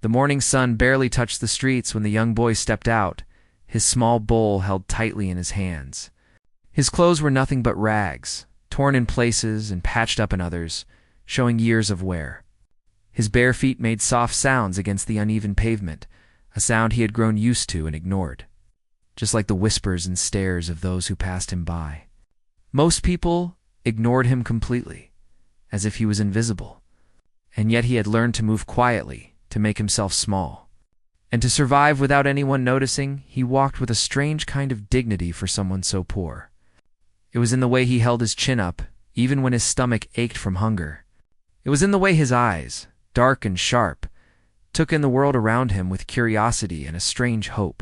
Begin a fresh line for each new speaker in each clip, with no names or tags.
The morning sun barely touched the streets when the young boy stepped out, his small bowl held tightly in his hands. His clothes were nothing but rags, torn in places and patched up in others, showing years of wear. His bare feet made soft sounds against the uneven pavement, a sound he had grown used to and ignored, just like the whispers and stares of those who passed him by. Most people ignored him completely, as if he was invisible, and yet he had learned to move quietly, to make himself small. And to survive without anyone noticing, he walked with a strange kind of dignity for someone so poor. It was in the way he held his chin up, even when his stomach ached from hunger. It was in the way his eyes, dark and sharp, took in the world around him with curiosity and a strange hope.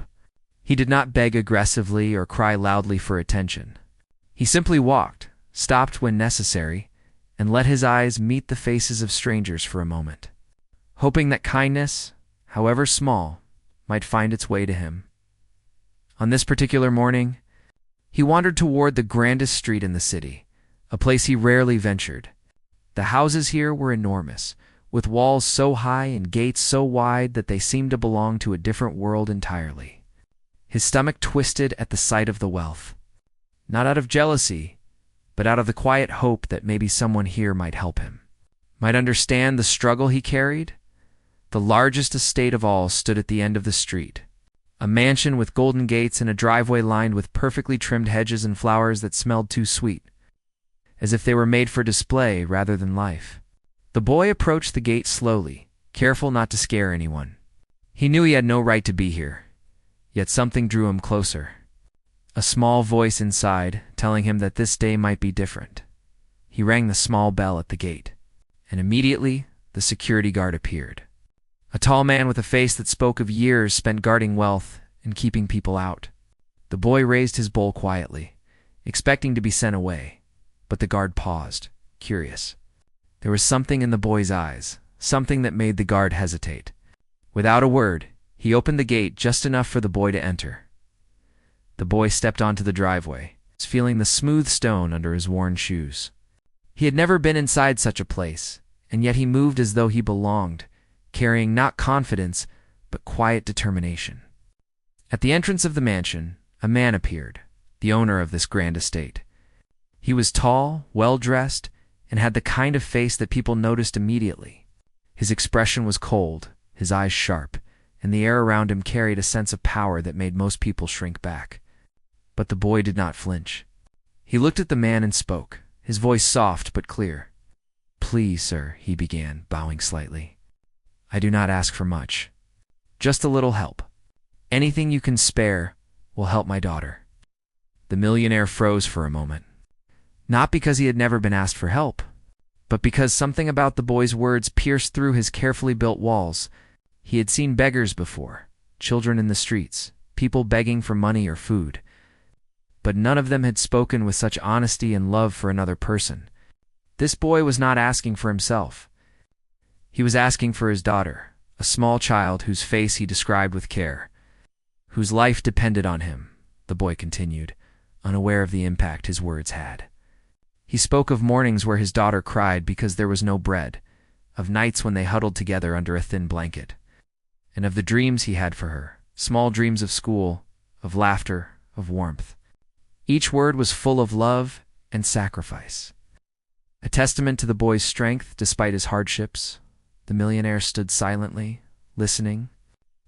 He did not beg aggressively or cry loudly for attention. He simply walked, stopped when necessary, and let his eyes meet the faces of strangers for a moment, hoping that kindness, however small, might find its way to him. On this particular morning, he wandered toward the grandest street in the city, a place he rarely ventured. The houses here were enormous, with walls so high and gates so wide that they seemed to belong to a different world entirely. His stomach twisted at the sight of the wealth, not out of jealousy, but out of the quiet hope that maybe someone here might help him, might understand the struggle he carried. The largest estate of all stood at the end of the street, a mansion with golden gates and a driveway lined with perfectly trimmed hedges and flowers that smelled too sweet, as if they were made for display rather than life. The boy approached the gate slowly, careful not to scare anyone. He knew he had no right to be here, yet something drew him closer. A small voice inside, telling him that this day might be different. He rang the small bell at the gate, and immediately the security guard appeared. A tall man with a face that spoke of years spent guarding wealth and keeping people out. The boy raised his bowl quietly, expecting to be sent away, but the guard paused, curious. There was something in the boy's eyes, something that made the guard hesitate. Without a word, he opened the gate just enough for the boy to enter. The boy stepped onto the driveway, feeling the smooth stone under his worn shoes. He had never been inside such a place, and yet he moved as though he belonged, carrying not confidence, but quiet determination. At the entrance of the mansion, a man appeared, the owner of this grand estate. He was tall, well-dressed, and had the kind of face that people noticed immediately. His expression was cold, his eyes sharp, and the air around him carried a sense of power that made most people shrink back. But the boy did not flinch. He looked at the man and spoke, his voice soft but clear. "Please, sir," he began, bowing slightly. "I do not ask for much. Just a little help. Anything you can spare will help my daughter." The millionaire froze for a moment. Not because he had never been asked for help, but because something about the boy's words pierced through his carefully built walls. He had seen beggars before, children in the streets, people begging for money or food, but none of them had spoken with such honesty and love for another person. This boy was not asking for himself. He was asking for his daughter, a small child whose face he described with care, whose life depended on him, the boy continued, unaware of the impact his words had. He spoke of mornings where his daughter cried because there was no bread, of nights when they huddled together under a thin blanket, and of the dreams he had for her, small dreams of school, of laughter, of warmth. Each word was full of love and sacrifice. A testament to the boy's strength despite his hardships, the millionaire stood silently, listening.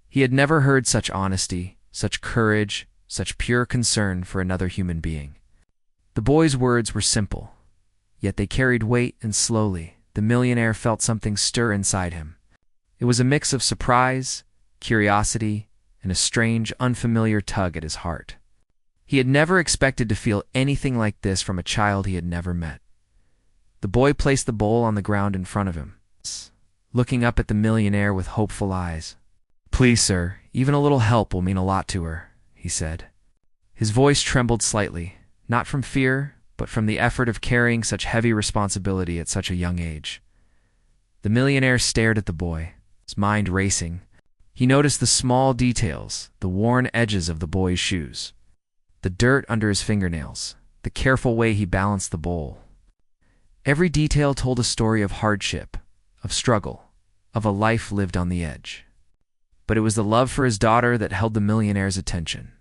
He had never heard such honesty, such courage, such pure concern for another human being. The boy's words were simple, yet they carried weight, and slowly, the millionaire felt something stir inside him. It was a mix of surprise, curiosity, and a strange, unfamiliar tug at his heart. He had never expected to feel anything like this from a child he had never met. The boy placed the bowl on the ground in front of him, looking up at the millionaire with hopeful eyes. "Please, sir, even a little help will mean a lot to her," he said. His voice trembled slightly, not from fear, but from the effort of carrying such heavy responsibility at such a young age. The millionaire stared at the boy, his mind racing. He noticed the small details, the worn edges of the boy's shoes, the dirt under his fingernails, the careful way he balanced the bowl. Every detail told a story of hardship, of struggle, of a life lived on the edge. but it was the love for his daughter that held the millionaire's attention.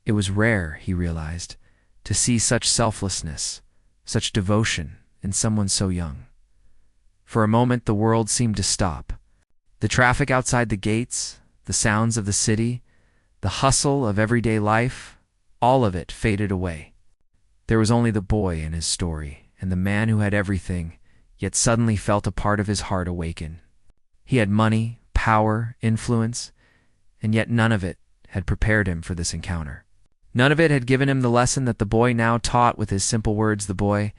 It was rare, he realized, to see such selflessness, such devotion in someone so young. For a moment, the world seemed to stop. The traffic outside the gates, the sounds of the city, the hustle of everyday life, all of it faded away. There was only the boy and his story, and the man who had everything, yet suddenly felt a part of his heart awaken. He had money, power, influence, and yet none of it had prepared him for this encounter. None of it had given him the lesson that the boy now taught with his simple words. The boy,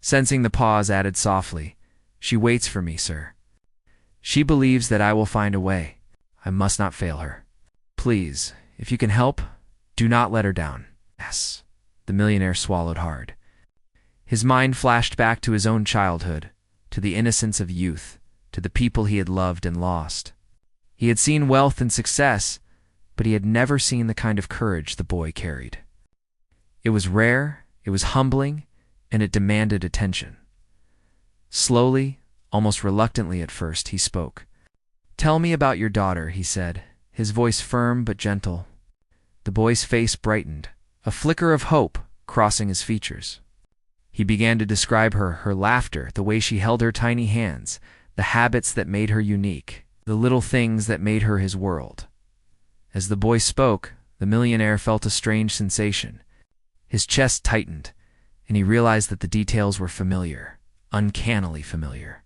sensing the pause, added softly, "She waits for me, sir. She believes that I will find a way. I must not fail her. Please, if you can help, do not let her down." Yes. The millionaire swallowed hard. His mind flashed back to his own childhood, to the innocence of youth, to the people he had loved and lost. He had seen wealth and success, but he had never seen the kind of courage the boy carried. It was rare, it was humbling, and it demanded attention. Slowly, almost reluctantly at first, he spoke. "Tell me about your daughter," he said, his voice firm but gentle. The boy's face brightened, a flicker of hope crossing his features. He began to describe her laughter, the way she held her tiny hands, the habits that made her unique, the little things that made her his world. As the boy spoke, the millionaire felt a strange sensation. His chest tightened, and he realized that the details were familiar, uncannily familiar.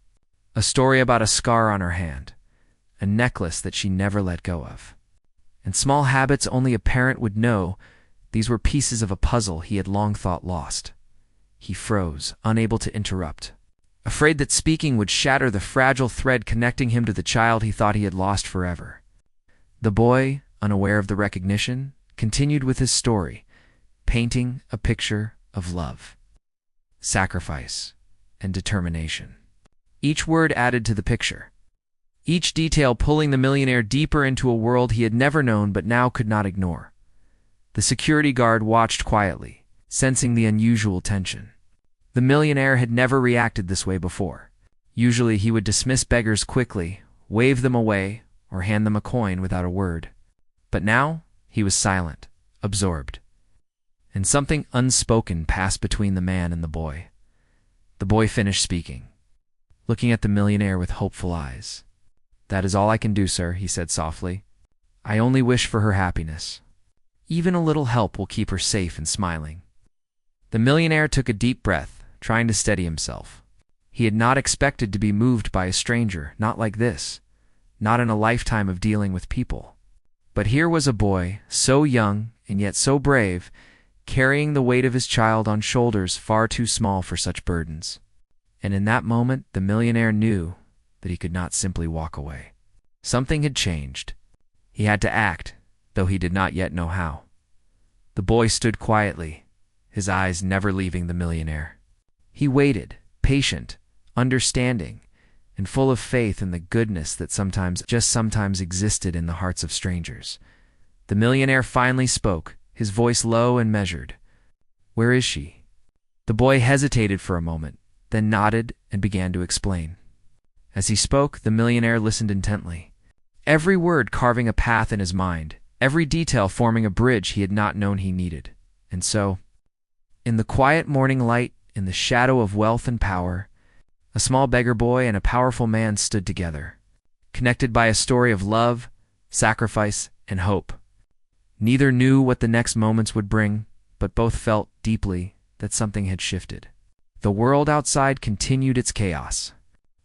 A story about a scar on her hand, a necklace that she never let go of, and small habits only a parent would know. These were pieces of a puzzle he had long thought lost. He froze, unable to interrupt, afraid that speaking would shatter the fragile thread connecting him to the child he thought he had lost forever. The boy, unaware of the recognition, continued with his story, painting a picture of love, sacrifice, and determination. Each word added to the picture, each detail pulling the millionaire deeper into a world he had never known but now could not ignore. The security guard watched quietly, sensing the unusual tension. The millionaire had never reacted this way before. Usually he would dismiss beggars quickly, wave them away, or hand them a coin without a word. But now he was silent, absorbed. And something unspoken passed between the man and the boy. The boy finished speaking, looking at the millionaire with hopeful eyes. "That is all I can do, sir," he said softly. "I only wish for her happiness. Even a little help will keep her safe and smiling." The millionaire took a deep breath, trying to steady himself. He had not expected to be moved by a stranger, not like this, not in a lifetime of dealing with people. But here was a boy, so young and yet so brave, carrying the weight of his child on shoulders far too small for such burdens. And in that moment, the millionaire knew that he could not simply walk away. Something had changed. He had to act, though he did not yet know how. The boy stood quietly, his eyes never leaving the millionaire. He waited, patient, understanding, and full of faith in the goodness that sometimes existed in the hearts of strangers. The millionaire finally spoke, his voice low and measured. "Where is she?" The boy hesitated for a moment, then nodded and began to explain. As he spoke, the millionaire listened intently, every word carving a path in his mind, every detail forming a bridge he had not known he needed. And so, in the quiet morning light, in the shadow of wealth and power, a small beggar boy and a powerful man stood together, connected by a story of love, sacrifice, and hope. Neither knew what the next moments would bring, but both felt deeply that something had shifted. The world outside continued its chaos,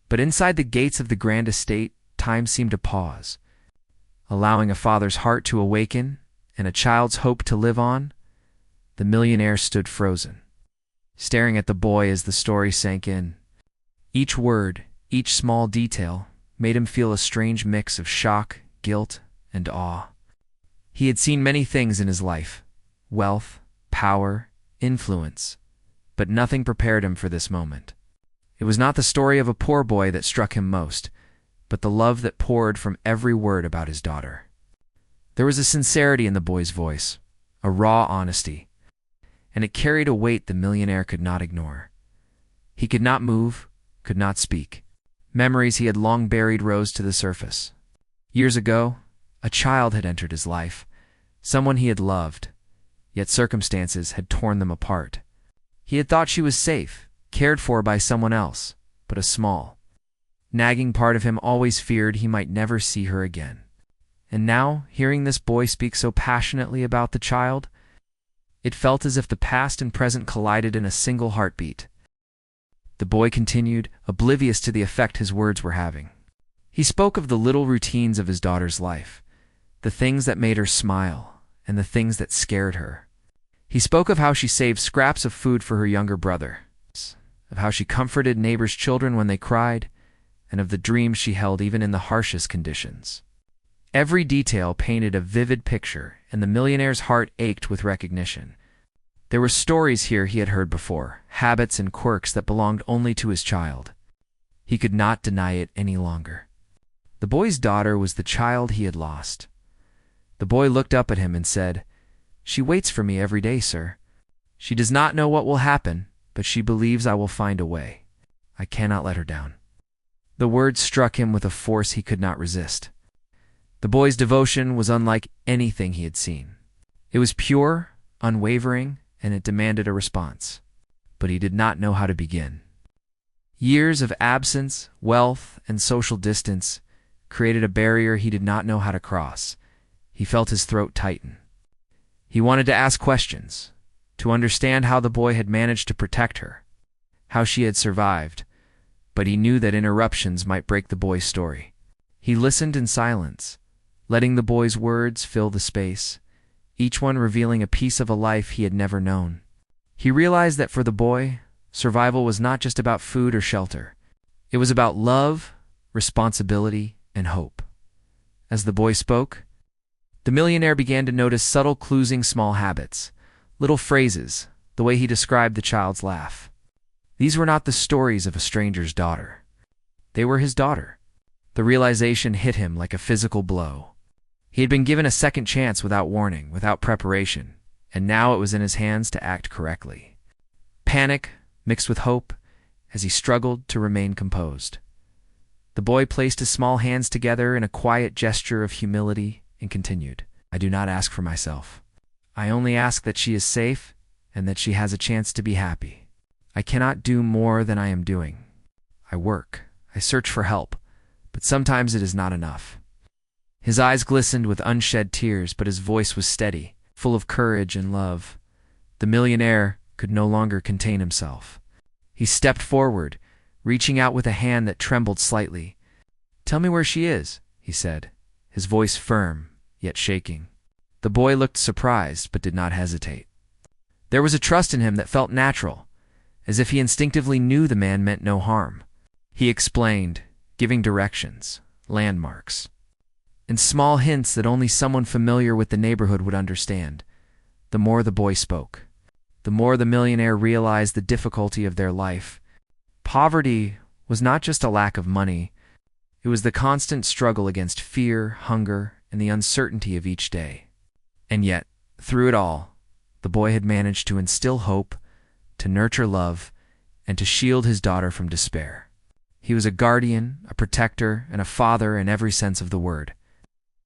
but inside the gates of the grand estate, time seemed to pause, allowing a father's heart to awaken and a child's hope to live on. The millionaire stood frozen, staring at the boy as the story sank in. Each word, each small detail, made him feel a strange mix of shock, guilt, and awe. He had seen many things in his life, wealth, power, influence, but nothing prepared him for this moment. It was not the story of a poor boy that struck him most, but the love that poured from every word about his daughter. There was a sincerity in the boy's voice, a raw honesty, and it carried a weight the millionaire could not ignore. He could not move, could not speak. Memories he had long buried rose to the surface. Years ago, A child had entered his life, someone he had loved, yet circumstances had torn them apart. He had thought she was safe, cared for by someone else, but a small, nagging part of him always feared he might never see her again. And now, hearing this boy speak so passionately about the child, it felt as if the past and present collided in a single heartbeat. The boy continued, oblivious to the effect his words were having. He spoke of the little routines of his daughter's life, the things that made her smile, and the things that scared her. He spoke of how she saved scraps of food for her younger brother, of how she comforted neighbors' children when they cried, and of the dreams she held even in the harshest conditions. Every detail painted a vivid picture, and the millionaire's heart ached with recognition. There were stories here he had heard before, habits and quirks that belonged only to his child. He could not deny it any longer. The boy's daughter was the child he had lost. The boy looked up at him and said, "She waits for me every day, sir. She does not know what will happen, but she believes I will find a way. I cannot let her down." The words struck him with a force he could not resist. The boy's devotion was unlike anything he had seen. It was pure, unwavering, and it demanded a response. But he did not know how to begin. Years of absence, wealth, and social distance created a barrier he did not know how to cross. He felt his throat tighten. He wanted to ask questions, to understand how the boy had managed to protect her, how she had survived, but he knew that interruptions might break the boy's story. He listened in silence, letting the boy's words fill the space, each one revealing a piece of a life he had never known. He realized that for the boy, survival was not just about food or shelter. It was about love, responsibility, and hope. As the boy spoke, the millionaire began to notice subtle clues in small habits, little phrases, the way he described the child's laugh. These were not the stories of a stranger's daughter. They were his daughter. The realization hit him like a physical blow. He had been given a second chance without warning, without preparation, and now it was in his hands to act correctly. Panic mixed with hope as he struggled to remain composed. The boy placed his small hands together in a quiet gesture of humility and continued, "I do not ask for myself. I only ask that she is safe and that she has a chance to be happy. I cannot do more than I am doing. I work, I search for help, but sometimes it is not enough." His eyes glistened with unshed tears, but his voice was steady, full of courage and love. The millionaire could no longer contain himself. He stepped forward, reaching out with a hand that trembled slightly. "Tell me where she is," he said, his voice firm, yet shaking. The boy looked surprised, but did not hesitate. There was a trust in him that felt natural, as if he instinctively knew the man meant no harm. He explained, giving directions, landmarks, and small hints that only someone familiar with the neighborhood would understand. The more the boy spoke, the more the millionaire realized the difficulty of their life. Poverty was not just a lack of money. It was the constant struggle against fear, hunger, and the uncertainty of each day. And yet, through it all, the boy had managed to instill hope, to nurture love, and to shield his daughter from despair. He was a guardian, a protector, and a father in every sense of the word.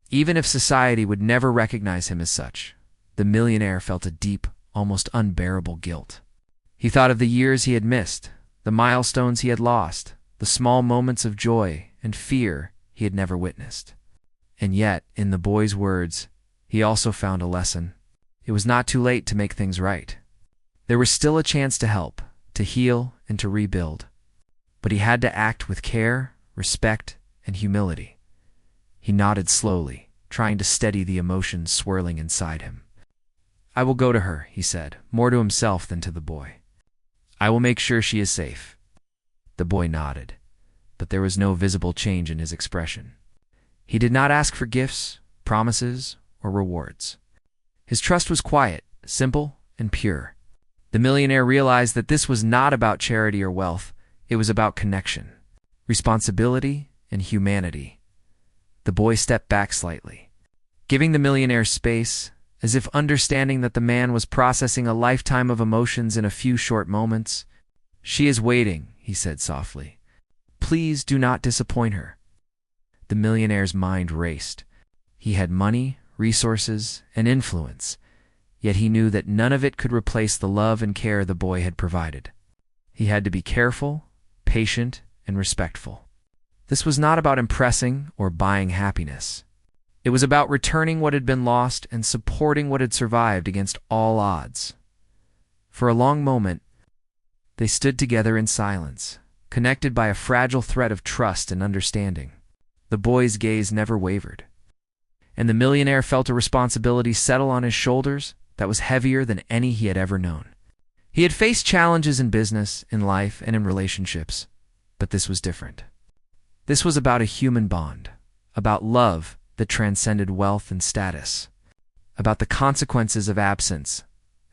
Even if society would never recognize him as such, the millionaire felt a deep, almost unbearable guilt. He thought of the years he had missed, the milestones he had lost, the small moments of joy and fear he had never witnessed. And yet, in the boy's words, he also found a lesson. It was not too late to make things right. There was still a chance to help, to heal, and to rebuild. But he had to act with care, respect, and humility. He nodded slowly, trying to steady the emotions swirling inside him. "I will go to her," he said, more to himself than to the boy. "I will make sure she is safe." The boy nodded, but there was no visible change in his expression. He did not ask for gifts, promises, or rewards. His trust was quiet, simple, and pure. The millionaire realized that this was not about charity or wealth. It was about connection, responsibility, and humanity. The boy stepped back slightly, giving the millionaire space, as if understanding that the man was processing a lifetime of emotions in a few short moments. "She is waiting," he said softly. "Please do not disappoint her." The millionaire's mind raced. He had money, resources, and influence, yet he knew that none of it could replace the love and care the boy had provided. He had to be careful, patient, and respectful. This was not about impressing or buying happiness. It was about returning what had been lost and supporting what had survived against all odds. For a long moment, they stood together in silence, connected by a fragile thread of trust and understanding. The boy's gaze never wavered, and the millionaire felt a responsibility settle on his shoulders that was heavier than any he had ever known. He had faced challenges in business, in life, and in relationships, but this was different. This was about a human bond, about love that transcended wealth and status, about the consequences of absence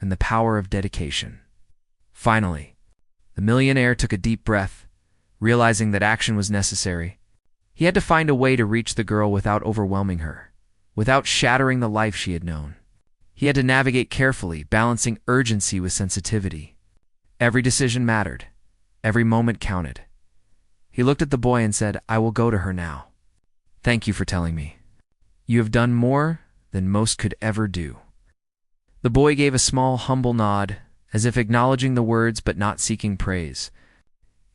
and the power of dedication. Finally, the millionaire took a deep breath, realizing that action was necessary. He had to find a way to reach the girl without overwhelming her, without shattering the life she had known. He had to navigate carefully, balancing urgency with sensitivity. Every decision mattered. Every moment counted. He looked at the boy and said, "I will go to her now. Thank you for telling me. You have done more than most could ever do." The boy gave a small, humble nod, as if acknowledging the words but not seeking praise.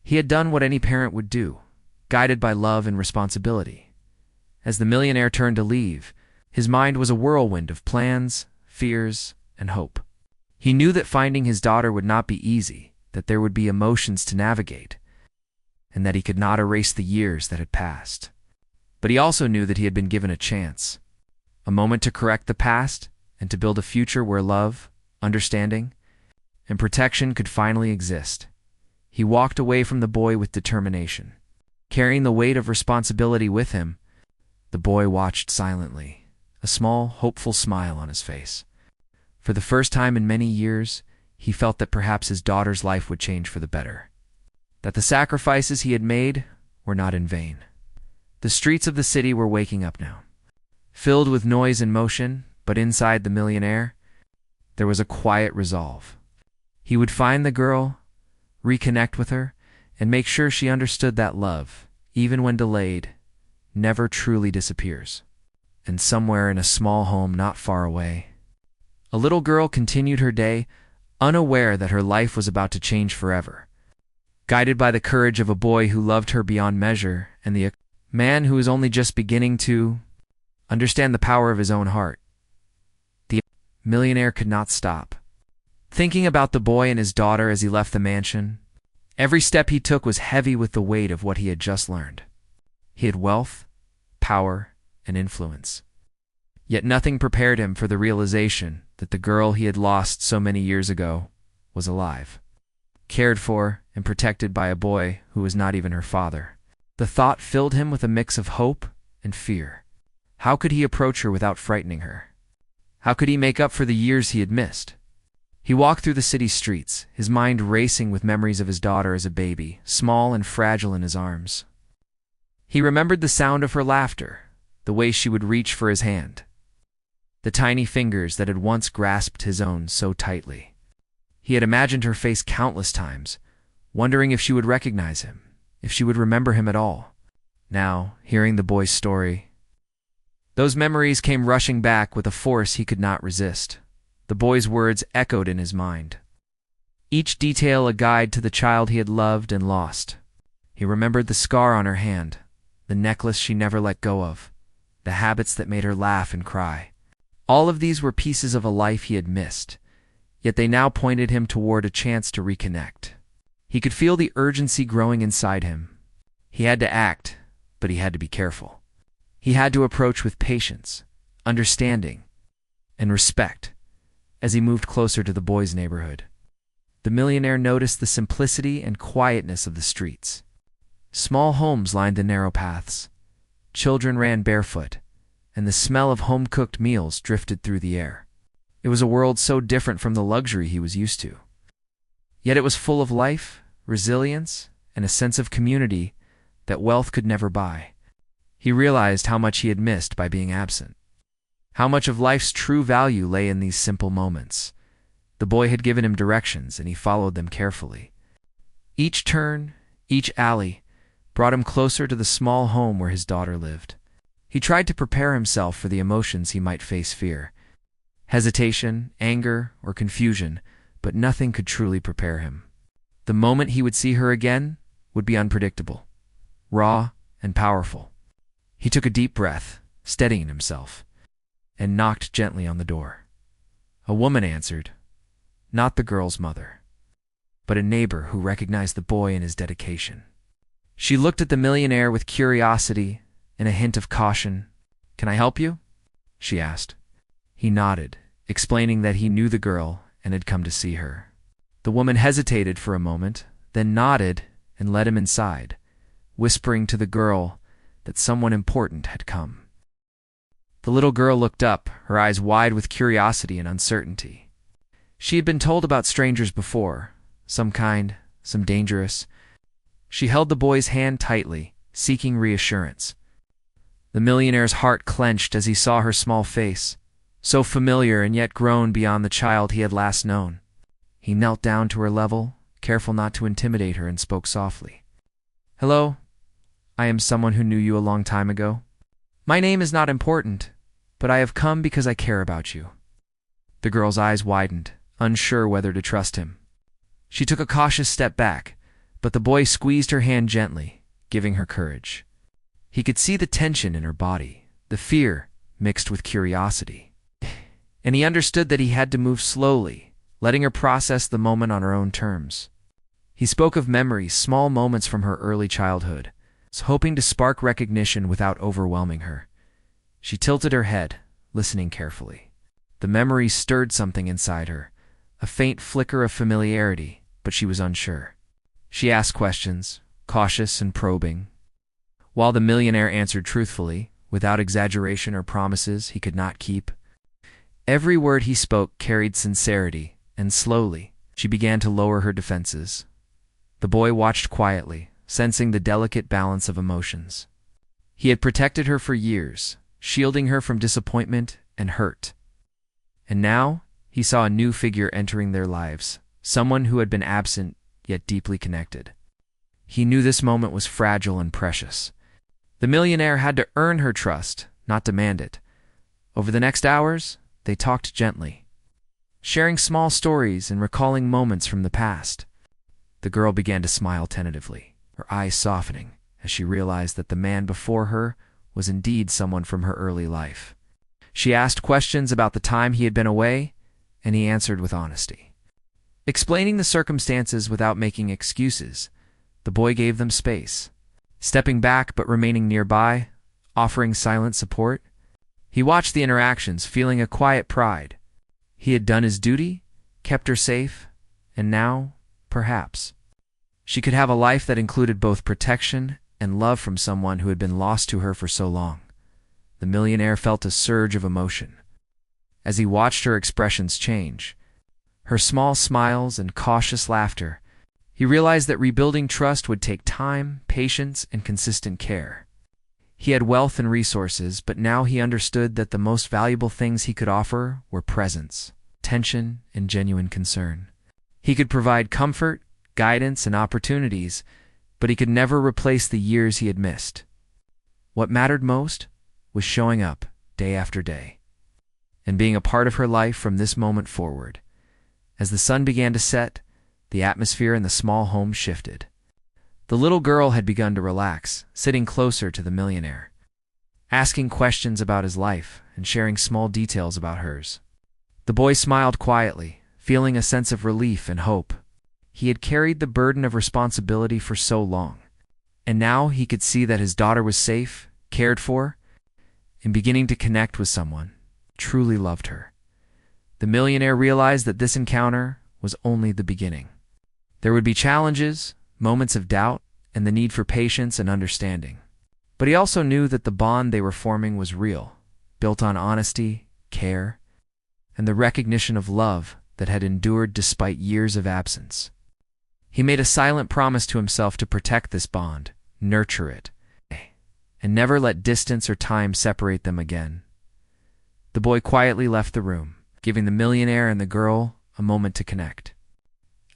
He had done what any parent would do, guided by love and responsibility. As the millionaire turned to leave, his mind was a whirlwind of plans, fears, and hope. He knew that finding his daughter would not be easy, that there would be emotions to navigate, and that he could not erase the years that had passed. But he also knew that he had been given a chance, a moment to correct the past and to build a future where love, understanding, and protection could finally exist. He walked away from the boy with determination. Carrying the weight of responsibility with him, the boy watched silently, a small, hopeful smile on his face. For the first time in many years, he felt that perhaps his daughter's life would change for the better, that the sacrifices he had made were not in vain. The streets of the city were waking up now, filled with noise and motion, but inside the millionaire, there was a quiet resolve. He would find the girl, reconnect with her, and make sure she understood that love, even when delayed, never truly disappears. And somewhere in a small home not far away, a little girl continued her day, unaware that her life was about to change forever. Guided by the courage of a boy who loved her beyond measure and the man who was only just beginning to understand the power of his own heart, the millionaire could not stop thinking about the boy and his daughter as he left the mansion. Every step he took was heavy with the weight of what he had just learned. He had wealth, power, and influence. Yet nothing prepared him for the realization that the girl he had lost so many years ago was alive, cared for and protected by a boy who was not even her father. The thought filled him with a mix of hope and fear. How could he approach her without frightening her? How could he make up for the years he had missed? He walked through the city streets, his mind racing with memories of his daughter as a baby, small and fragile in his arms. He remembered the sound of her laughter, the way she would reach for his hand, the tiny fingers that had once grasped his own so tightly. He had imagined her face countless times, wondering if she would recognize him, if she would remember him at all. Now, hearing the boy's story, those memories came rushing back with a force he could not resist. The boy's words echoed in his mind, each detail a guide to the child he had loved and lost. He remembered the scar on her hand, the necklace she never let go of, the habits that made her laugh and cry. All of these were pieces of a life he had missed, yet they now pointed him toward a chance to reconnect. He could feel the urgency growing inside him. He had to act, but he had to be careful. He had to approach with patience, understanding, and respect. As he moved closer to the boy's neighborhood, the millionaire noticed the simplicity and quietness of the streets. Small homes lined the narrow paths. Children ran barefoot, and the smell of home-cooked meals drifted through the air. It was a world so different from the luxury he was used to. Yet it was full of life, resilience, and a sense of community that wealth could never buy. He realized how much he had missed by being absent. How much of life's true value lay in these simple moments. The boy had given him directions, and he followed them carefully. Each turn, each alley, brought him closer to the small home where his daughter lived. He tried to prepare himself for the emotions he might face: fear, hesitation, anger, or confusion, but nothing could truly prepare him. The moment he would see her again would be unpredictable, raw, and powerful. He took a deep breath, steadying himself, and knocked gently on the door. A woman answered, not the girl's mother, but a neighbor who recognized the boy and his dedication. She looked at the millionaire with curiosity and a hint of caution. "Can I help you?" she asked. He nodded, explaining that he knew the girl and had come to see her. The woman hesitated for a moment, then nodded and led him inside, whispering to the girl that someone important had come. The little girl looked up, her eyes wide with curiosity and uncertainty. She had been told about strangers before, some kind, some dangerous. She held the boy's hand tightly, seeking reassurance. The millionaire's heart clenched as he saw her small face, so familiar and yet grown beyond the child he had last known. He knelt down to her level, careful not to intimidate her, and spoke softly. "Hello, I am someone who knew you a long time ago. My name is not important, but I have come because I care about you." The girl's eyes widened, unsure whether to trust him. She took a cautious step back, but the boy squeezed her hand gently, giving her courage. He could see the tension in her body, the fear mixed with curiosity. And he understood that he had to move slowly, letting her process the moment on her own terms. He spoke of memories, small moments from her early childhood, hoping to spark recognition without overwhelming her. She tilted her head, listening carefully. The memories stirred something inside her, a faint flicker of familiarity, but she was unsure. She asked questions, cautious and probing. While the millionaire answered truthfully, without exaggeration or promises he could not keep. Every word he spoke carried sincerity, and slowly she began to lower her defenses. The boy watched quietly, sensing the delicate balance of emotions. He had protected her for years, shielding her from disappointment and hurt. And now he saw a new figure entering their lives, someone who had been absent yet deeply connected. He knew this moment was fragile and precious. The millionaire had to earn her trust, not demand it. Over the next hours, they talked gently, sharing small stories and recalling moments from the past. The girl began to smile tentatively, her eyes softening as she realized that the man before her was indeed someone from her early life. She asked questions about the time he had been away, and he answered with honesty. Explaining the circumstances without making excuses, the boy gave them space, stepping back but remaining nearby, offering silent support. He watched the interactions, feeling a quiet pride. He had done his duty, kept her safe, and now, perhaps, she could have a life that included both protection and love from someone who had been lost to her for so long. The millionaire felt a surge of emotion as he watched her expressions change, her small smiles and cautious laughter. He realized that rebuilding trust would take time, patience, and consistent care. He had wealth and resources, but now he understood that the most valuable things he could offer were presence, attention, and genuine concern. He could provide comfort, guidance, and opportunities, but he could never replace the years he had missed. What mattered most was showing up day after day and being a part of her life from this moment forward. As the sun began to set, the atmosphere in the small home shifted. The little girl had begun to relax, sitting closer to the millionaire, asking questions about his life and sharing small details about hers. The boy smiled quietly, feeling a sense of relief and hope. He had carried the burden of responsibility for so long, and now he could see that his daughter was safe, cared for, and beginning to connect with someone truly loved her. The millionaire realized that this encounter was only the beginning. There would be challenges, moments of doubt, and the need for patience and understanding. But he also knew that the bond they were forming was real, built on honesty, care, and the recognition of love that had endured despite years of absence. He made a silent promise to himself to protect this bond, nurture it, and never let distance or time separate them again. The boy quietly left the room, giving the millionaire and the girl a moment to connect.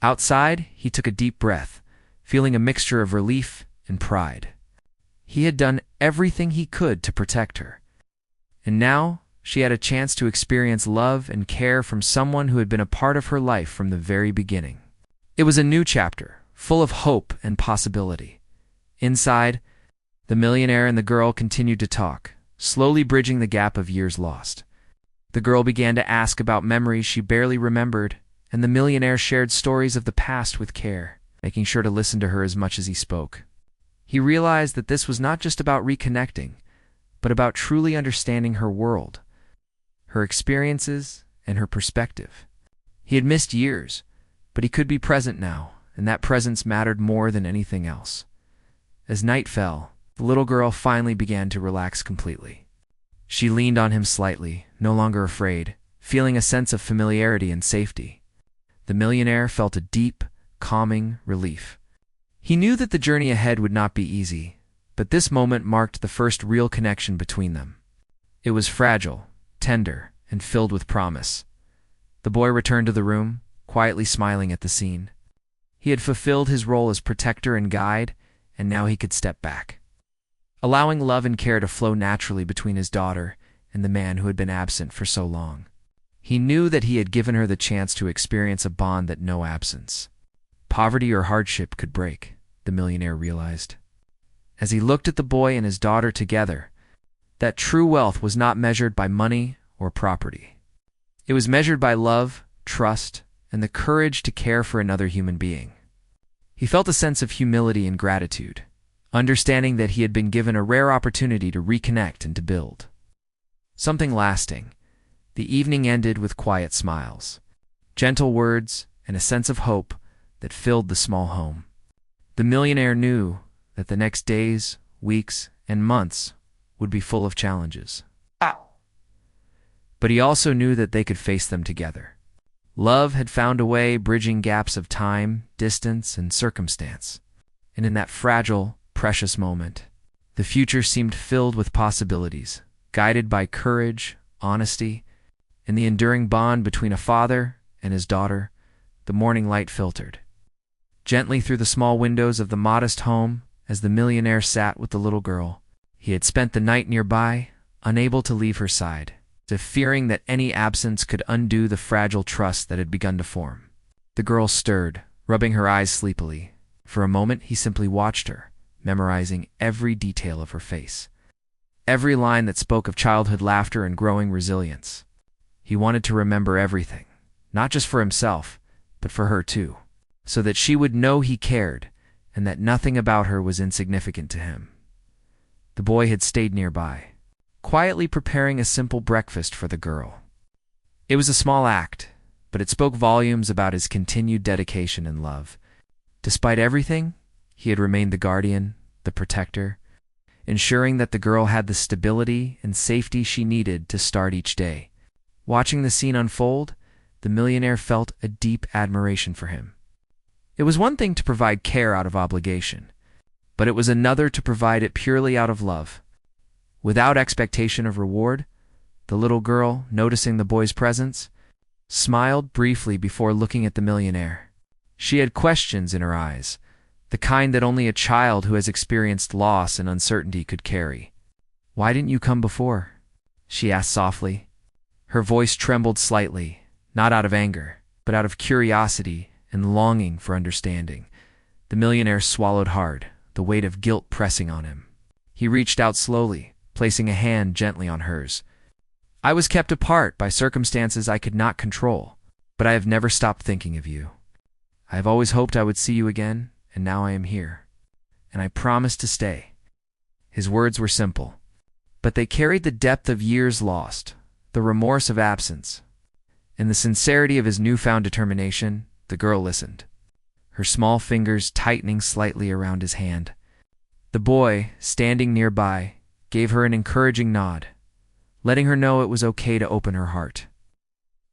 Outside, he took a deep breath, feeling a mixture of relief and pride. He had done everything he could to protect her. And now she had a chance to experience love and care from someone who had been a part of her life from the very beginning. It was a new chapter, full of hope and possibility. Inside, the millionaire and the girl continued to talk, slowly bridging the gap of years lost. The girl began to ask about memories she barely remembered, and the millionaire shared stories of the past with care, making sure to listen to her as much as he spoke. He realized that this was not just about reconnecting, but about truly understanding her world, her experiences, and her perspective. He had missed years, but he could be present now, and that presence mattered more than anything else. As night fell, the little girl finally began to relax completely. She leaned on him slightly, no longer afraid, feeling a sense of familiarity and safety. The millionaire felt a deep, calming relief. He knew that the journey ahead would not be easy, but this moment marked the first real connection between them. It was fragile, tender, and filled with promise. The boy returned to the room, quietly smiling at the scene. He had fulfilled his role as protector and guide, and now he could step back, allowing love and care to flow naturally between his daughter and the man who had been absent for so long. He knew that he had given her the chance to experience a bond that no absence, poverty or hardship could break, the millionaire realized. As he looked at the boy and his daughter together, that true wealth was not measured by money or property. It was measured by love, trust, and the courage to care for another human being. He felt a sense of humility and gratitude, understanding that he had been given a rare opportunity to reconnect and to build something lasting. The evening ended with quiet smiles, gentle words, and a sense of hope that filled the small home. The millionaire knew that the next days, weeks, and months would be full of challenges. But he also knew that they could face them together. Love had found a way bridging gaps of time, distance, and circumstance. And in that fragile, precious moment, the future seemed filled with possibilities, guided by courage, honesty, and the enduring bond between a father and his daughter. The morning light filtered gently through the small windows of the modest home as the millionaire sat with the little girl. He had spent the night nearby, unable to leave her side, fearing that any absence could undo the fragile trust that had begun to form. The girl stirred, rubbing her eyes sleepily. For a moment he simply watched her, memorizing every detail of her face, every line that spoke of childhood laughter and growing resilience. He wanted to remember everything, not just for himself, but for her too, so that she would know he cared and that nothing about her was insignificant to him. The boy had stayed nearby, quietly preparing a simple breakfast for the girl. It was a small act, but it spoke volumes about his continued dedication and love. Despite everything, he had remained the guardian, the protector, ensuring that the girl had the stability and safety she needed to start each day. Watching the scene unfold, the millionaire felt a deep admiration for him. It was one thing to provide care out of obligation, but it was another to provide it purely out of love. Without expectation of reward, the little girl, noticing the boy's presence, smiled briefly before looking at the millionaire. She had questions in her eyes, the kind that only a child who has experienced loss and uncertainty could carry. "Why didn't you come before?" she asked softly. Her voice trembled slightly, not out of anger, but out of curiosity and longing for understanding. The millionaire swallowed hard, the weight of guilt pressing on him. He reached out slowly, placing a hand gently on hers. "I was kept apart by circumstances I could not control, but I have never stopped thinking of you. I have always hoped I would see you again, and now I am here, and I promise to stay." His words were simple, but they carried the depth of years lost, the remorse of absence, and the sincerity of his newfound determination. The girl listened, her small fingers tightening slightly around his hand. The boy, standing nearby, gave her an encouraging nod, letting her know it was okay to open her heart,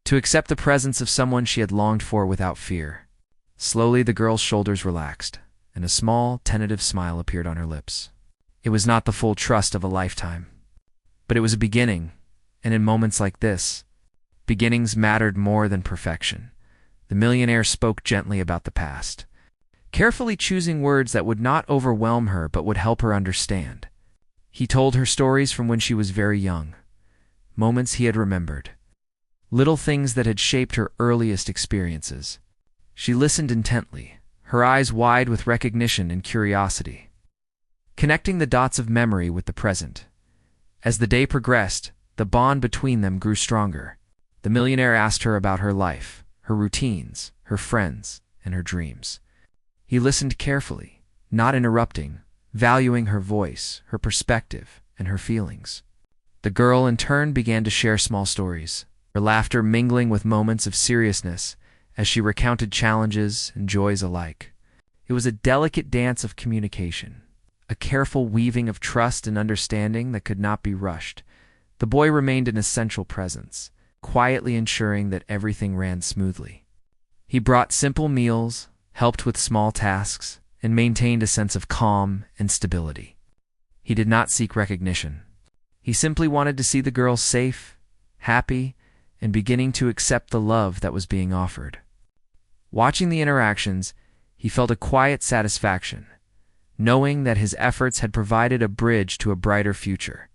to accept the presence of someone she had longed for without fear. Slowly the girl's shoulders relaxed, and a small, tentative smile appeared on her lips. It was not the full trust of a lifetime, but it was a beginning, and in moments like this, beginnings mattered more than perfection. The millionaire spoke gently about the past, carefully choosing words that would not overwhelm her but would help her understand. He told her stories from when she was very young, moments he had remembered, little things that had shaped her earliest experiences. She listened intently, her eyes wide with recognition and curiosity, connecting the dots of memory with the present. As the day progressed, the bond between them grew stronger. The millionaire asked her about her life, her routines, her friends, and her dreams. He listened carefully, not interrupting, valuing her voice, her perspective, and her feelings. The girl, in turn, began to share small stories, her laughter mingling with moments of seriousness as she recounted challenges and joys alike. It was a delicate dance of communication, a careful weaving of trust and understanding that could not be rushed. The boy remained an essential presence, quietly ensuring that everything ran smoothly. He brought simple meals, helped with small tasks, and maintained a sense of calm and stability. He did not seek recognition. He simply wanted to see the girl safe, happy, and beginning to accept the love that was being offered. Watching the interactions, he felt a quiet satisfaction, knowing that his efforts had provided a bridge to a brighter future.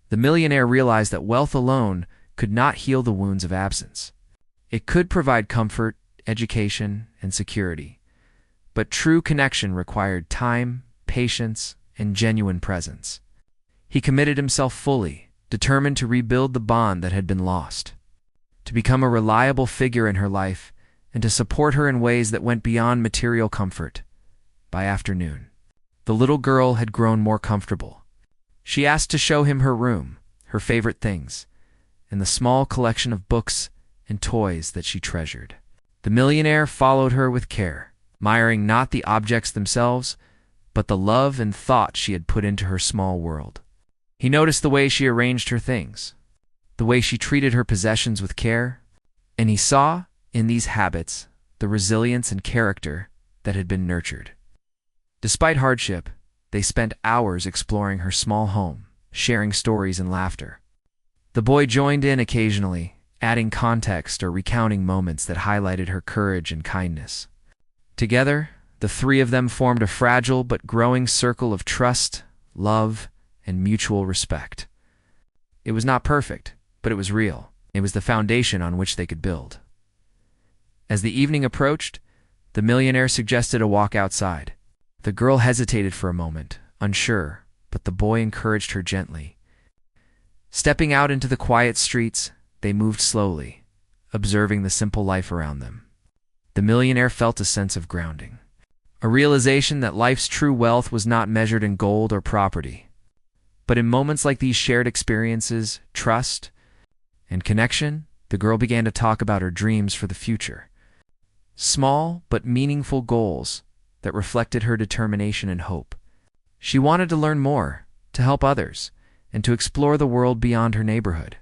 The millionaire realized that wealth alone could not heal the wounds of absence. It could provide comfort, education, and security, but true connection required time, patience, and genuine presence. He committed himself fully, determined to rebuild the bond that had been lost, to become a reliable figure in her life, and to support her in ways that went beyond material comfort. By afternoon, the little girl had grown more comfortable. She asked to show him her room, her favorite things, and the small collection of books and toys that she treasured. The millionaire followed her with care, admiring not the objects themselves, but the love and thought she had put into her small world. He noticed the way she arranged her things, the way she treated her possessions with care, and he saw, in these habits, the resilience and character that had been nurtured. Despite hardship, they spent hours exploring her small home, sharing stories and laughter. The boy joined in occasionally, adding context or recounting moments that highlighted her courage and kindness. Together, the three of them formed a fragile but growing circle of trust, love, and mutual respect. It was not perfect, but it was real. It was the foundation on which they could build. As the evening approached, the millionaire suggested a walk outside. The girl hesitated for a moment, unsure, but the boy encouraged her gently. Stepping out into the quiet streets, they moved slowly, observing the simple life around them. The millionaire felt a sense of grounding, a realization that life's true wealth was not measured in gold or property, but in moments like these shared experiences, trust, and connection. The girl began to talk about her dreams for the future. Small but meaningful goals that reflected her determination and hope. She wanted to learn more, to help others, and to explore the world beyond her neighborhood.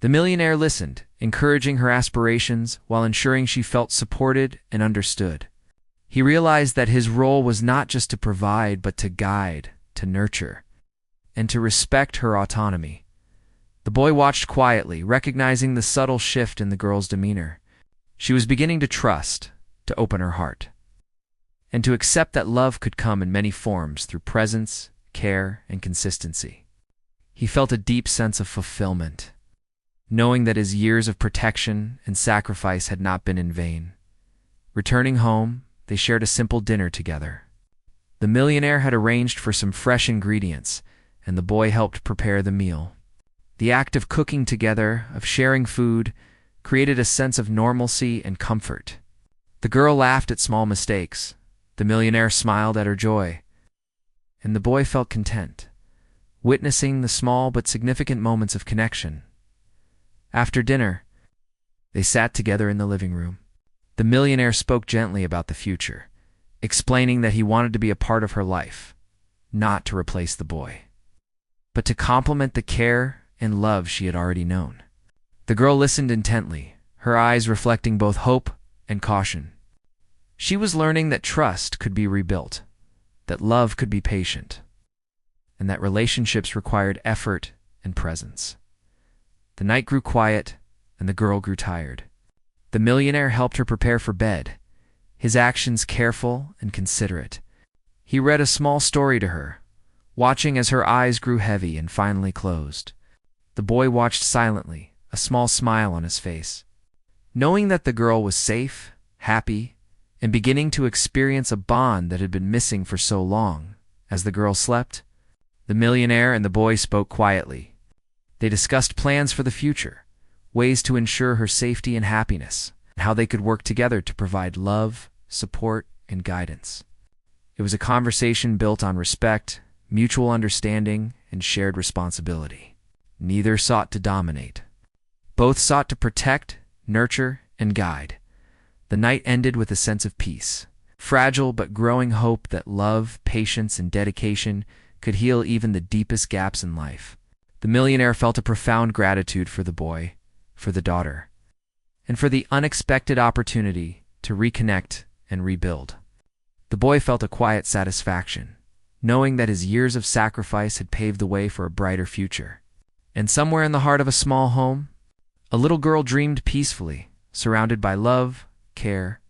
The millionaire listened, encouraging her aspirations while ensuring she felt supported and understood. He realized that his role was not just to provide, but to guide, to nurture, and to respect her autonomy. The boy watched quietly, recognizing the subtle shift in the girl's demeanor. She was beginning to trust, to open her heart, and to accept that love could come in many forms through presence, care, and consistency. He felt a deep sense of fulfillment, knowing that his years of protection and sacrifice had not been in vain. Returning home, they shared a simple dinner together. The millionaire had arranged for some fresh ingredients, and the boy helped prepare the meal. The act of cooking together, of sharing food, created a sense of normalcy and comfort. The girl laughed at small mistakes. The millionaire smiled at her joy, and the boy felt content, witnessing the small but significant moments of connection. After dinner, they sat together in the living room. The millionaire spoke gently about the future, explaining that he wanted to be a part of her life, not to replace the boy, but to complement the care and love she had already known. The girl listened intently, her eyes reflecting both hope and caution. She was learning that trust could be rebuilt, that love could be patient, and that relationships required effort and presence. The night grew quiet, and the girl grew tired. The millionaire helped her prepare for bed, his actions careful and considerate. He read a small story to her, watching as her eyes grew heavy and finally closed. The boy watched silently, a small smile on his face. Knowing that the girl was safe, happy, and beginning to experience a bond that had been missing for so long, as the girl slept, the millionaire and the boy spoke quietly. They discussed plans for the future, ways to ensure her safety and happiness, and how they could work together to provide love, support, and guidance. It was a conversation built on respect, mutual understanding, and shared responsibility. Neither sought to dominate. Both sought to protect, nurture, and guide. The night ended with a sense of peace, fragile but growing hope that love, patience, and dedication could heal even the deepest gaps in life. The millionaire felt a profound gratitude for the boy, for the daughter, and for the unexpected opportunity to reconnect and rebuild. The boy felt a quiet satisfaction, knowing that his years of sacrifice had paved the way for a brighter future. And somewhere in the heart of a small home, a little girl dreamed peacefully, surrounded by love, care,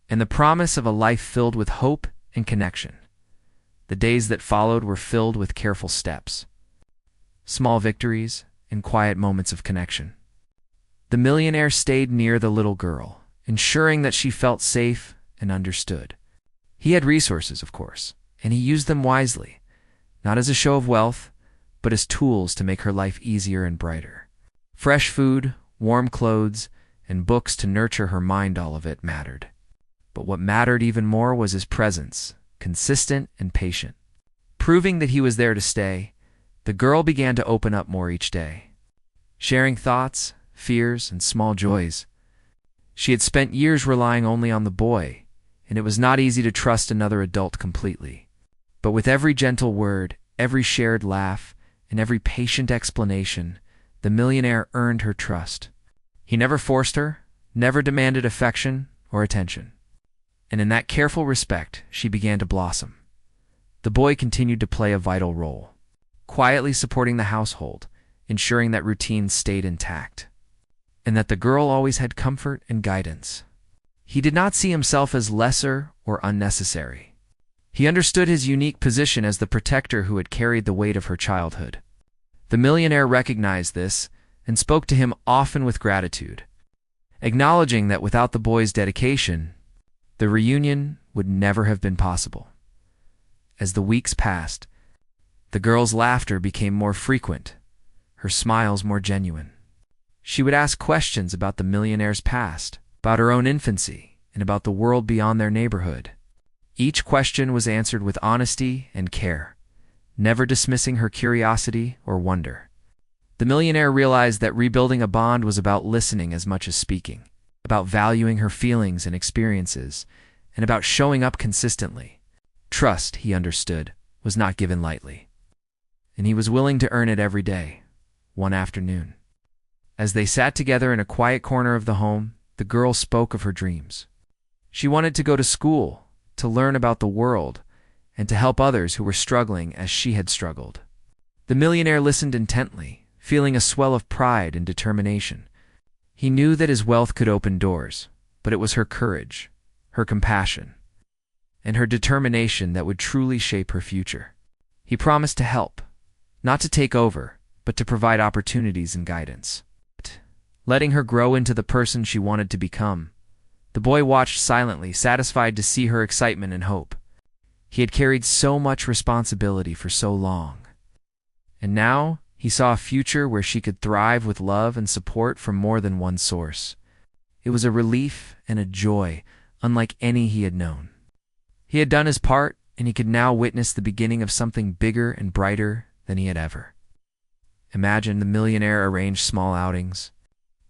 and the promise of a life filled with hope and connection. The days that followed were filled with careful steps, small victories, and quiet moments of connection. The millionaire stayed near the little girl, ensuring that she felt safe and understood. He had resources, of course, and he used them wisely, not as a show of wealth, but as tools to make her life easier and brighter. Fresh food, warm clothes, and books to nurture her mind, all of it mattered. But what mattered even more was his presence, consistent and patient. Proving that he was there to stay, the girl began to open up more each day, sharing thoughts, fears, and small joys. She had spent years relying only on the boy, and it was not easy to trust another adult completely. But with every gentle word, every shared laugh, and every patient explanation, the millionaire earned her trust. He never forced her, never demanded affection or attention. And in that careful respect, she began to blossom. The boy continued to play a vital role, quietly supporting the household, ensuring that routines stayed intact, and that the girl always had comfort and guidance. He did not see himself as lesser or unnecessary. He understood his unique position as the protector who had carried the weight of her childhood. The millionaire recognized this and spoke to him often with gratitude, acknowledging that without the boy's dedication, the reunion would never have been possible. As the weeks passed, the girl's laughter became more frequent, her smiles more genuine. She would ask questions about the millionaire's past, about her own infancy, and about the world beyond their neighborhood. Each question was answered with honesty and care, never dismissing her curiosity or wonder. The millionaire realized that rebuilding a bond was about listening as much as speaking, about valuing her feelings and experiences, and about showing up consistently. Trust, he understood, was not given lightly, and he was willing to earn it every day, one afternoon. As they sat together in a quiet corner of the home, the girl spoke of her dreams. She wanted to go to school, to learn about the world, and to help others who were struggling as she had struggled. The millionaire listened intently, feeling a swell of pride and determination. He knew that his wealth could open doors, but it was her courage, her compassion, and her determination that would truly shape her future. He promised to help, not to take over, but to provide opportunities and guidance, letting her grow into the person she wanted to become. The boy watched silently, satisfied to see her excitement and hope. He had carried so much responsibility for so long, and now he saw a future where she could thrive with love and support from more than one source. It was a relief and a joy unlike any he had known. He had done his part, and he could now witness the beginning of something bigger and brighter than he had ever imagined. The millionaire arranged small outings,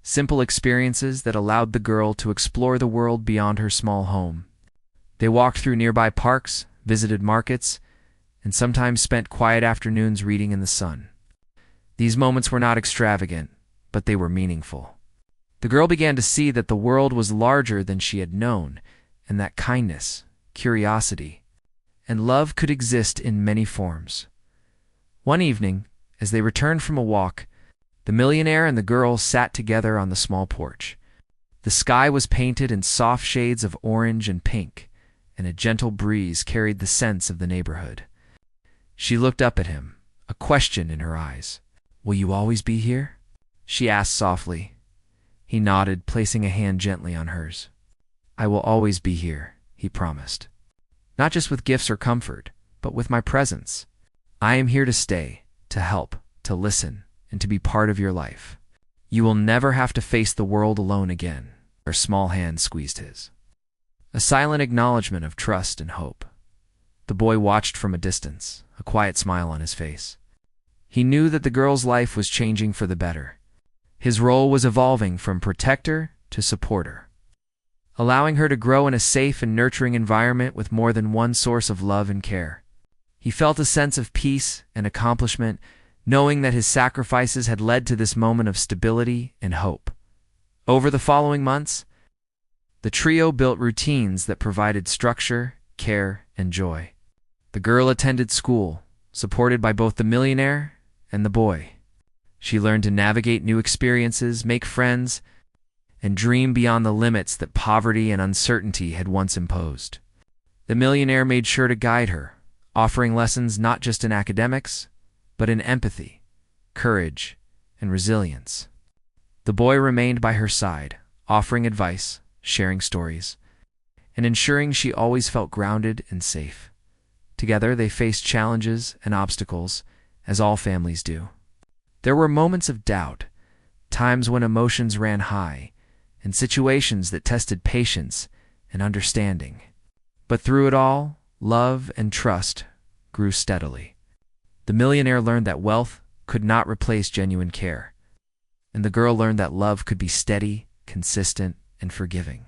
simple experiences that allowed the girl to explore the world beyond her small home. They walked through nearby parks, visited markets, and sometimes spent quiet afternoons reading in the sun. These moments were not extravagant, but they were meaningful. The girl began to see that the world was larger than she had known, and that kindness, curiosity, and love could exist in many forms. One evening, as they returned from a walk, the millionaire and the girl sat together on the small porch. The sky was painted in soft shades of orange and pink, and a gentle breeze carried the scents of the neighborhood. She looked up at him, a question in her eyes. "Will you always be here?" she asked softly. He nodded, placing a hand gently on hers. "I will always be here," he promised. "Not just with gifts or comfort, but with my presence. I am here to stay, to help, to listen, and to be part of your life. You will never have to face the world alone again." Her small hand squeezed his. A silent acknowledgement of trust and hope. The boy watched from a distance, a quiet smile on his face. He knew that the girl's life was changing for the better. His role was evolving from protector to supporter, allowing her to grow in a safe and nurturing environment with more than one source of love and care. He felt a sense of peace and accomplishment, knowing that his sacrifices had led to this moment of stability and hope. Over the following months, the trio built routines that provided structure, care, and joy. The girl attended school, supported by both the millionaire and the boy. She learned to navigate new experiences, make friends, and dream beyond the limits that poverty and uncertainty had once imposed. The millionaire made sure to guide her, offering lessons not just in academics, but in empathy, courage, and resilience. The boy remained by her side, offering advice, sharing stories, and ensuring she always felt grounded and safe. Together, they faced challenges and obstacles, as all families do. There were moments of doubt, times when emotions ran high, and situations that tested patience and understanding. But through it all, love and trust grew steadily. The millionaire learned that wealth could not replace genuine care, and the girl learned that love could be steady, consistent, and forgiving.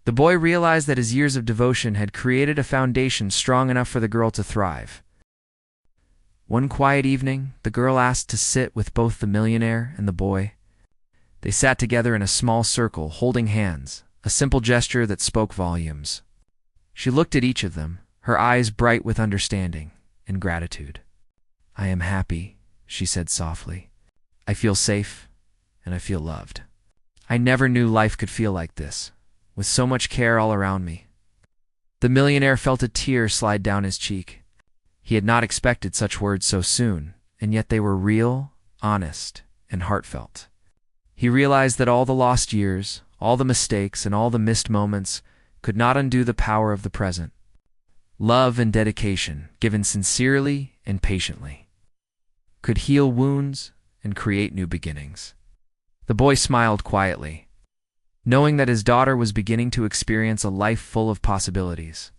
The boy realized that his years of devotion had created a foundation strong enough for the girl to thrive. One quiet evening, the girl asked to sit with both the millionaire and the boy. They sat together in a small circle, holding hands, a simple gesture that spoke volumes. She looked at each of them, her eyes bright with understanding and gratitude. "I am happy," she said softly. "I feel safe, and I feel loved. I never knew life could feel like this, with so much care all around me." The millionaire felt a tear slide down his cheek. He had not expected such words so soon, and yet they were real, honest, and heartfelt. He realized that all the lost years, all the mistakes, and all the missed moments could not undo the power of the present. Love and dedication, given sincerely and patiently, could heal wounds and create new beginnings. The boy smiled quietly, knowing that his daughter was beginning to experience a life full of possibilities.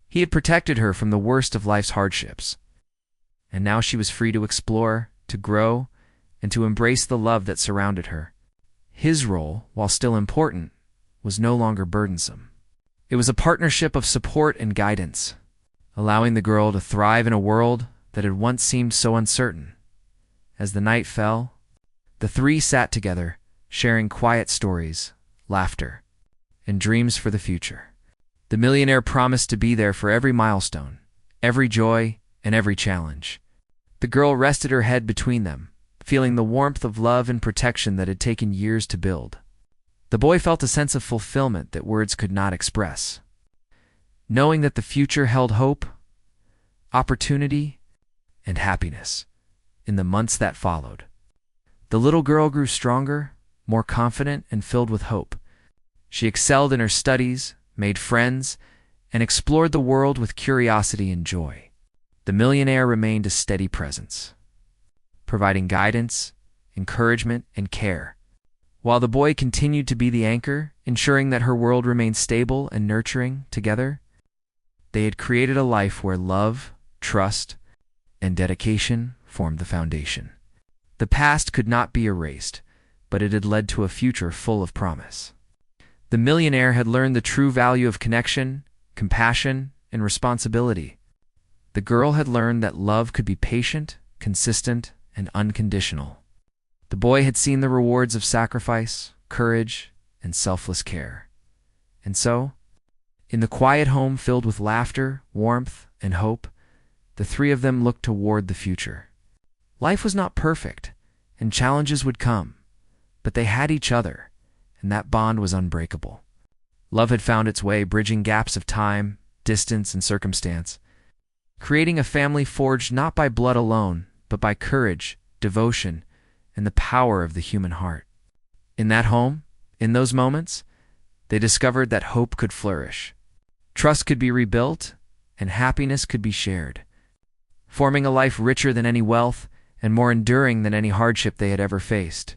He had protected her from the worst of life's hardships, and now she was free to explore, to grow, and to embrace the love that surrounded her. His role, while still important, was no longer burdensome. It was a partnership of support and guidance, allowing the girl to thrive in a world that had once seemed so uncertain. As the night fell, the three sat together, sharing quiet stories, laughter, and dreams for the future. The millionaire promised to be there for every milestone, every joy, and every challenge. The girl rested her head between them, feeling the warmth of love and protection that had taken years to build. The boy felt a sense of fulfillment that words could not express, knowing that the future held hope, opportunity, and happiness. In the months that followed, the little girl grew stronger, more confident, and filled with hope. She excelled in her studies, made friends, and explored the world with curiosity and joy. The millionaire remained a steady presence, providing guidance, encouragement, and care, while the boy continued to be the anchor, ensuring that her world remained stable and nurturing. Together, they had created a life where love, trust, and dedication formed the foundation. The past could not be erased, but it had led to a future full of promise. The millionaire had learned the true value of connection, compassion, and responsibility. The girl had learned that love could be patient, consistent, and unconditional. The boy had seen the rewards of sacrifice, courage, and selfless care. And so, in the quiet home filled with laughter, warmth, and hope, the three of them looked toward the future. Life was not perfect, and challenges would come, but they had each other, and that bond was unbreakable. Love had found its way, bridging gaps of time, distance, and circumstance, creating a family forged not by blood alone, but by courage, devotion, and the power of the human heart. In that home, in those moments, they discovered that hope could flourish. Trust could be rebuilt, and happiness could be shared, forming a life richer than any wealth and more enduring than any hardship they had ever faced.